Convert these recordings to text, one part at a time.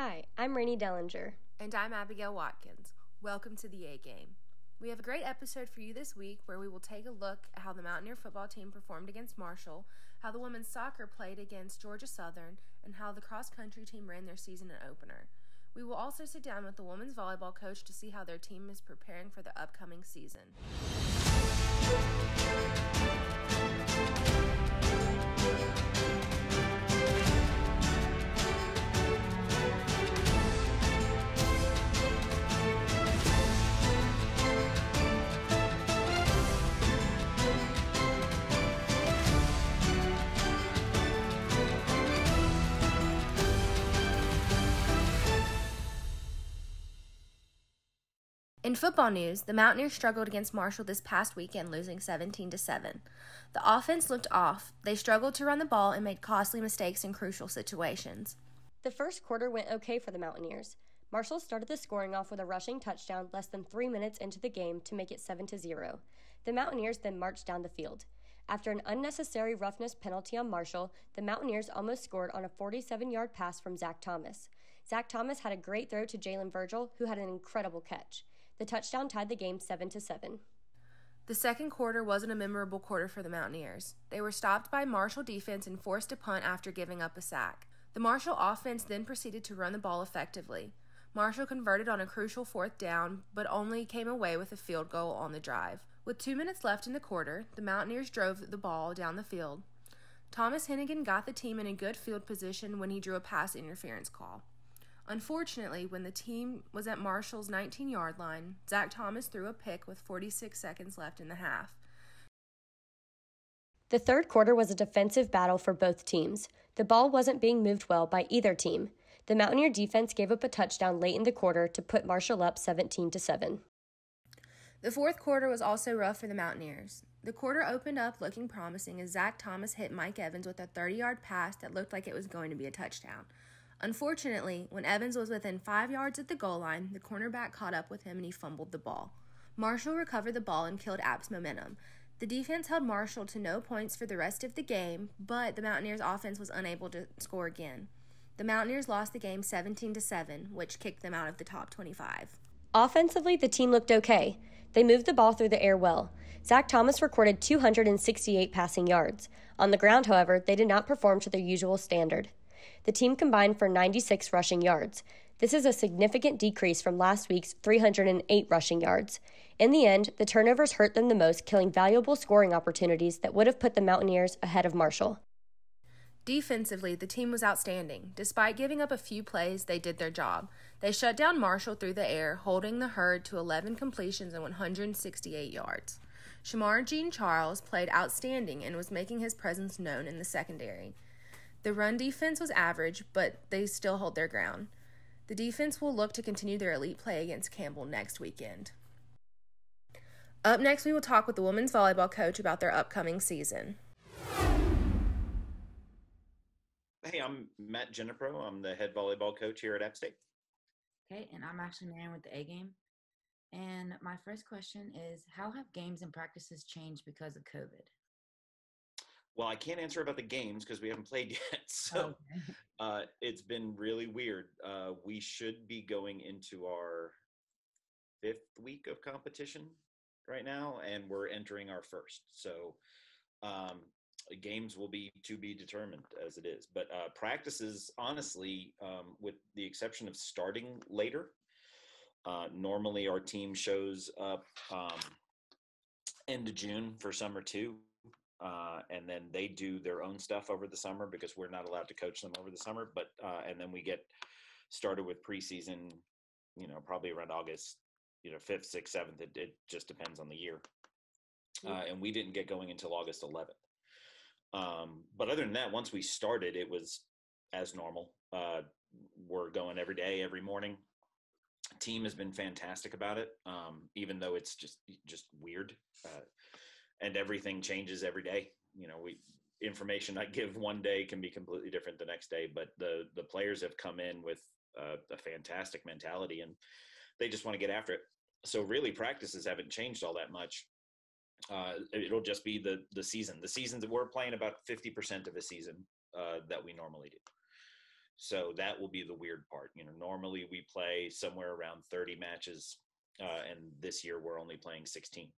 Hi, I'm Rainey Dellinger. And I'm Abigail Watkins. Welcome to the A-Game. We have a great episode for you this week where we will take a look at how the Mountaineer football team performed against Marshall, how the women's soccer played against Georgia Southern, and how the cross-country team ran their season opener. We will also sit down with the women's volleyball coach to see how their team is preparing for the upcoming season. In football news, the Mountaineers struggled against Marshall this past weekend, losing 17-7. The offense looked off. They struggled to run the ball and made costly mistakes in crucial situations. The first quarter went okay for the Mountaineers. Marshall started the scoring off with a rushing touchdown less than 3 minutes into the game to make it 7-0. The Mountaineers then marched down the field. After an unnecessary roughness penalty on Marshall, the Mountaineers almost scored on a 47-yard pass from Zach Thomas. Zach Thomas had a great throw to Jalen Virgil, who had an incredible catch. The touchdown tied the game 7-7. The second quarter wasn't a memorable quarter for the Mountaineers. They were stopped by Marshall defense and forced to punt after giving up a sack. The Marshall offense then proceeded to run the ball effectively. Marshall converted on a crucial fourth down, but only came away with a field goal on the drive. With 2 minutes left in the quarter, the Mountaineers drove the ball down the field. Thomas Hennigan got the team in a good field position when he drew a pass interference call. Unfortunately, when the team was at Marshall's 19-yard line, Zach Thomas threw a pick with 46 seconds left in the half. The third quarter was a defensive battle for both teams. The ball wasn't being moved well by either team. The Mountaineer defense gave up a touchdown late in the quarter to put Marshall up 17-7. The fourth quarter was also rough for the Mountaineers. The quarter opened up looking promising as Zach Thomas hit Mike Evans with a 30-yard pass that looked like it was going to be a touchdown. Unfortunately, when Evans was within 5 yards at the goal line, the cornerback caught up with him and he fumbled the ball. Marshall recovered the ball and killed App's momentum. The defense held Marshall to no points for the rest of the game, but the Mountaineers' offense was unable to score again. The Mountaineers lost the game 17-7, which kicked them out of the top 25. Offensively, the team looked okay. They moved the ball through the air well. Zach Thomas recorded 268 passing yards. On the ground, however, they did not perform to their usual standard. The team combined for 96 rushing yards. This is a significant decrease from last week's 308 rushing yards. In the end, the turnovers hurt them the most, killing valuable scoring opportunities that would have put the Mountaineers ahead of Marshall. Defensively, the team was outstanding. Despite giving up a few plays, they did their job. They shut down Marshall through the air, holding the herd to 11 completions and 168 yards. Shamar Jean Charles played outstanding and was making his presence known in the secondary. The run defense was average, but they still hold their ground. The defense will look to continue their elite play against Campbell next weekend. Up next, we will talk with the women's volleyball coach about their upcoming season. Hey, I'm Matt Genipro. I'm the head volleyball coach here at App State. Okay, and I'm actually Marion with the A-Game. And my first question is, how have games and practices changed because of COVID? Well, I can't answer about the games because we haven't played yet. So it's been really weird. We should be going into our 5th week of competition right now, and we're entering our first. So games will be to be determined as it is. But practices, honestly, with the exception of starting later, normally our team shows up end of June for summer 2. And then they do their own stuff over the summer because we're not allowed to coach them over the summer. But and then we get started with preseason, probably around August, 5th, 6th, 7th. It just depends on the year. And we didn't get going until August 11th. But other than that, once we started, it was as normal. We're going every day, every morning. Team has been fantastic about it, even though it's just weird. And everything changes every day. Information I give one day can be completely different the next day, but the players have come in with a fantastic mentality and they just want to get after it. So really practices haven't changed all that much. It'll just be the season. The seasons that we're playing about 50% of a season that we normally do. So that will be the weird part. Normally we play somewhere around 30 matches, and this year we're only playing 16.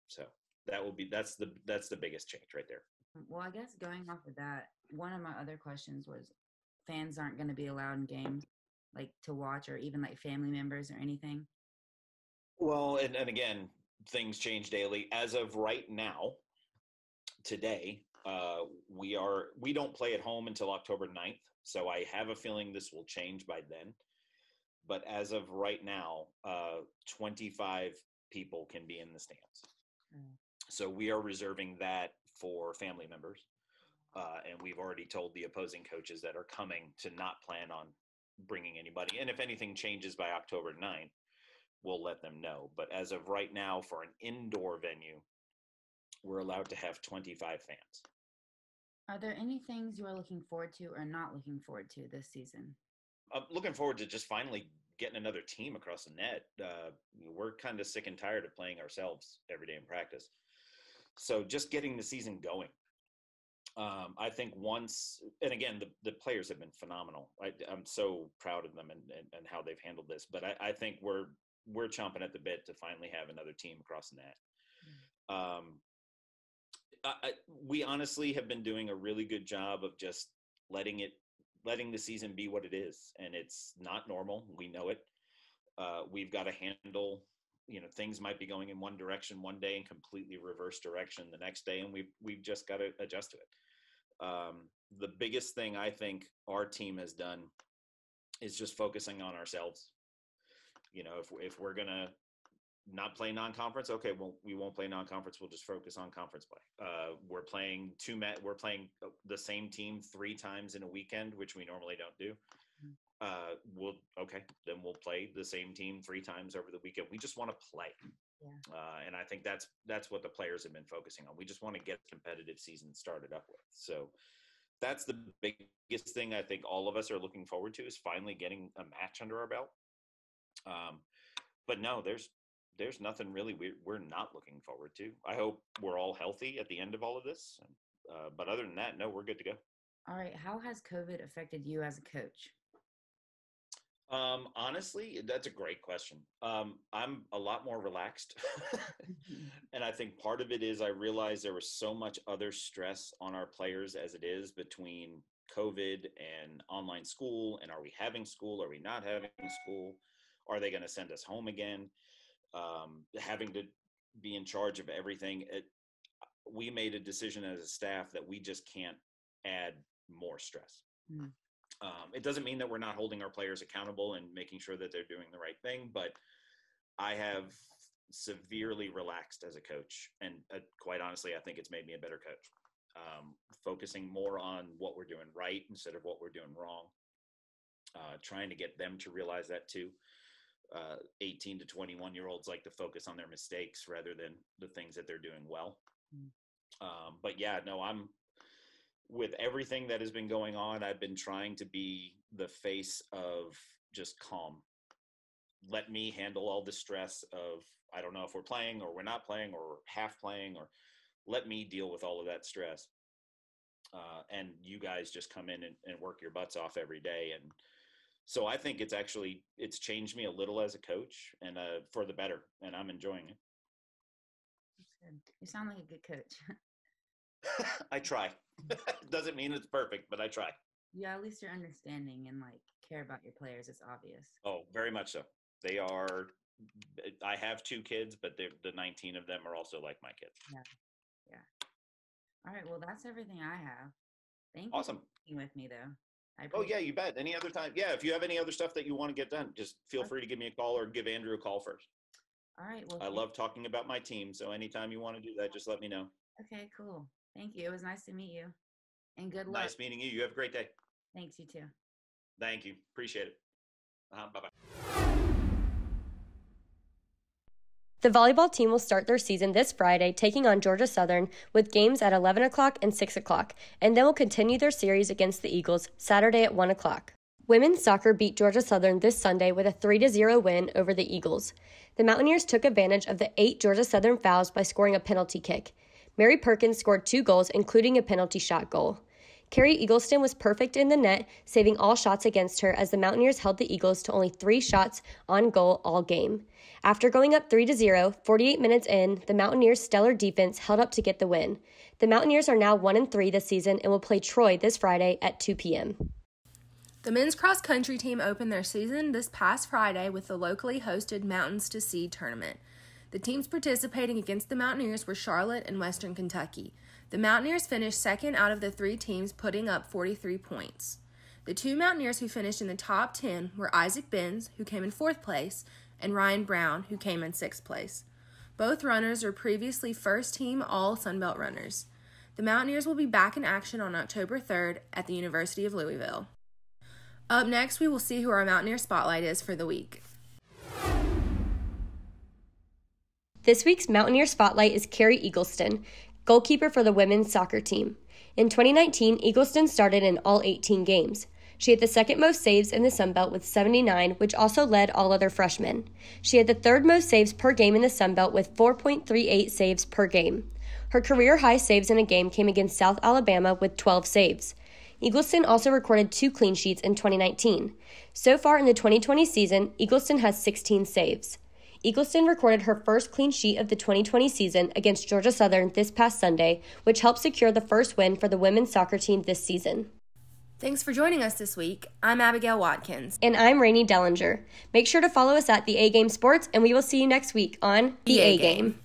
So that's the biggest change right there. Well, I guess going off of that, one of my other questions was fans aren't going to be allowed in games, like to watch, or even like family members or anything. Well, and again, things change daily. As of right now, today, we don't play at home until October 9th. So I have a feeling this will change by then. But as of right now, 25 people can be in the stands. So we are reserving that for family members. And we've already told the opposing coaches that are coming to not plan on bringing anybody. And if anything changes by October 9th, we'll let them know. But as of right now, for an indoor venue, we're allowed to have 25 fans. Are there any things you are looking forward to or not looking forward to this season? I'm looking forward to just finally getting another team across the net. We're kind of sick and tired of playing ourselves every day in practice. So just getting the season going. I think once, and again, the players have been phenomenal. I'm so proud of them and how they've handled this. But I think we're chomping at the bit to finally have another team across the net. We honestly have been doing a really good job of just letting the season be what it is. And it's not normal. We know it. We've got to handle, things might be going in one direction one day and completely reverse direction the next day. And we've just got to adjust to it. The biggest thing I think our team has done is just focusing on ourselves. If we're going to not play non-conference, okay, well, we won't play non-conference. We'll just focus on conference play. We're playing the same team 3 times in a weekend, which we normally don't do. Then we'll play the same team 3 times over the weekend. We just want to play. Yeah. And I think that's what the players have been focusing on. We just want to get a competitive season started up with. So that's the biggest thing I think all of us are looking forward to, is finally getting a match under our belt. But no, there's nothing really we're not looking forward to. I hope we're all healthy at the end of all of this. But other than that, no, we're good to go. All right. How has COVID affected you as a coach? Honestly, that's a great question. I'm a lot more relaxed. And I think part of it is I realized there was so much other stress on our players as it is, between COVID and online school. And are we having school? Are we not having school? Are they going to send us home again? Having to be in charge of everything. We made a decision as a staff that we just can't add more stress. Mm. It doesn't mean that we're not holding our players accountable and making sure that they're doing the right thing, but I have severely relaxed as a coach. And quite honestly, I think it's made me a better coach. Focusing more on what we're doing right instead of what we're doing wrong. Trying to get them to realize that too. 18 to 21-year-olds like to focus on their mistakes rather than the things that they're doing well. But yeah, no, with everything that has been going on, I've been trying to be the face of just calm. Let me handle all the stress of, I don't know if we're playing or we're not playing or half playing, or let me deal with all of that stress. And you guys just come in and work your butts off every day. And so I think it's changed me a little as a coach, and for the better, and I'm enjoying it. That's good. You sound like a good coach. I try. Doesn't mean it's perfect, but I try. Yeah, at least you're understanding and care about your players. It's obvious. Oh, very much so. They are. I have 2 kids, but the 19 of them are also like my kids. Yeah. All right. Well, that's everything I have. Thank you awesome. for being with me, though. Oh, yeah, you bet. Any other time. Yeah, if you have any other stuff that you want to get done, just feel free to give me a call or give Andrew a call first. All right. Well, I love talking about my team, so anytime you want to do that, just let me know. Okay, cool. Thank you. It was nice to meet you. And good luck. Nice meeting you. You have a great day. Thanks, you too. Thank you. Appreciate it. Bye-bye. The volleyball team will start their season this Friday, taking on Georgia Southern with games at 11 o'clock and 6 o'clock, and then will continue their series against the Eagles Saturday at 1 o'clock. Women's soccer beat Georgia Southern this Sunday with a 3-0 win over the Eagles. The Mountaineers took advantage of the 8 Georgia Southern fouls by scoring a penalty kick. Mary Perkins scored 2 goals, including a penalty shot goal. Carrie Eagleston was perfect in the net, saving all shots against her as the Mountaineers held the Eagles to only 3 shots on goal all game. After going up 3-0, 48 minutes in, the Mountaineers' stellar defense held up to get the win. The Mountaineers are now 1-3 this season and will play Troy this Friday at 2 p.m. The men's cross-country team opened their season this past Friday with the locally hosted Mountains to Sea tournament. The teams participating against the Mountaineers were Charlotte and Western Kentucky. The Mountaineers finished second out of the 3 teams, putting up 43 points. The 2 Mountaineers who finished in the top 10 were Isaac Benz, who came in 4th place, and Ryan Brown, who came in 6th place. Both runners are previously first-team All Sunbelt runners. The Mountaineers will be back in action on October 3rd at the University of Louisville. Up next, we will see who our Mountaineer Spotlight is for the week. This week's Mountaineer Spotlight is Carrie Eagleston, goalkeeper for the women's soccer team. In 2019, Eagleston started in all 18 games. She had the second most saves in the Sunbelt with 79, which also led all other freshmen. She had the third most saves per game in the Sunbelt with 4.38 saves per game. Her career high saves in a game came against South Alabama with 12 saves. Eagleston also recorded 2 clean sheets in 2019. So far in the 2020 season, Eagleston has 16 saves. Eagleston recorded her first clean sheet of the 2020 season against Georgia Southern this past Sunday, which helped secure the first win for the women's soccer team this season. Thanks for joining us this week. I'm Abigail Watkins. And I'm Rainey Dellinger. Make sure to follow us at The A-Game Sports, and we will see you next week on The A-Game.